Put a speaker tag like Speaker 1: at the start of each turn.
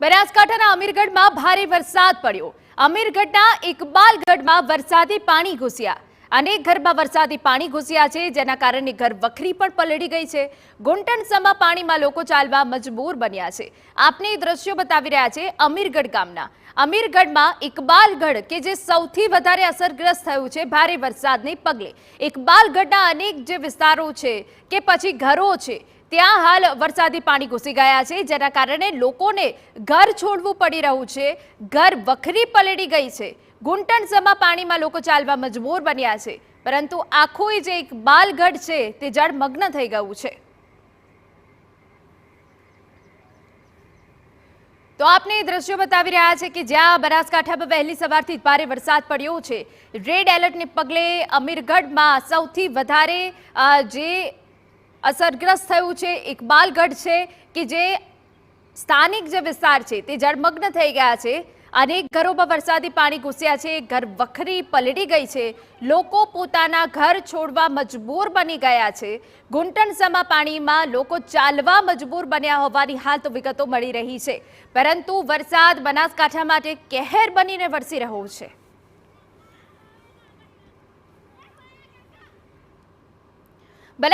Speaker 1: બનાસકાંઠાના અમીરગઢમાં ભારે વરસાદ પડ્યો। અમીરગઢના ઇકબાલગઢમાં વરસાદી પાણી ઘૂસ્યા। અનેક ઘરમાં વરસાદી પાણી ઘૂસ્યા છે, જેના કારણે ઘર વખરી પણ પલળી ગઈ છે। ઘૂંટણસમા પાણીમાં લોકો ચાલવા મજબૂર બન્યા છે। આપને દ્રશ્યો બતાવી રહ્યા છે અમીરગઢ ગામના। અમીરગઢમાં ઇકબાલગઢ કે જે સૌથી વધારે અસરગ્રસ્ત થયું છે ભારે વરસાદને પગલે। ઇકબાલગઢના અનેક જે વિસ્તારો છે કે પછી ઘરો છે, ત્યાં હાલ વરસાદી પાણી ઘૂસી ગયા છે, જેના કારણે લોકોને ઘર છોડવું પડી રહ્યું છે। ઘર વખરી પલળી ગઈ છે। ઘૂંટણસમા પાણીમાં લોકો ચાલવા મજબૂર બન્યા છે, પરંતુ આખું જે ઇકબાલગઢ છે તે જળમગ્ન થઈ ગયું છે। તો આપને દ્રશ્યો બતાવી રહ્યા છે કે જ્યાં બનાસકાંઠામાં વહેલી સવારથી ભારે વરસાદ પડ્યો છે। રેડ એલર્ટને પગલે અમીરગઢમાં સૌથી વધારે જે અસરગ્રસ્ત થયું છે ઇકબાલગઢ છે કે જે સ્થાનિક જે વિસ્તાર છે તે જળમગ્ન થઈ ગયા છે। અનેક ઘરોમાં વરસાદી પાણી ઘૂસ્યા છે। ઘર વખરી પલળી ગઈ છે। લોકો પોતાના ઘર છોડવા મજબૂર બની ગયા છે। ઘૂંટણસમા પાણીમાં લોકો ચાલવા મજબૂર બન્યા હોવાની હાલ તો વિગતો મળી રહી છે, પરંતુ વરસાદ બનાસકાંઠા માટે કહેર બનીને વરસી રહ્યો છે।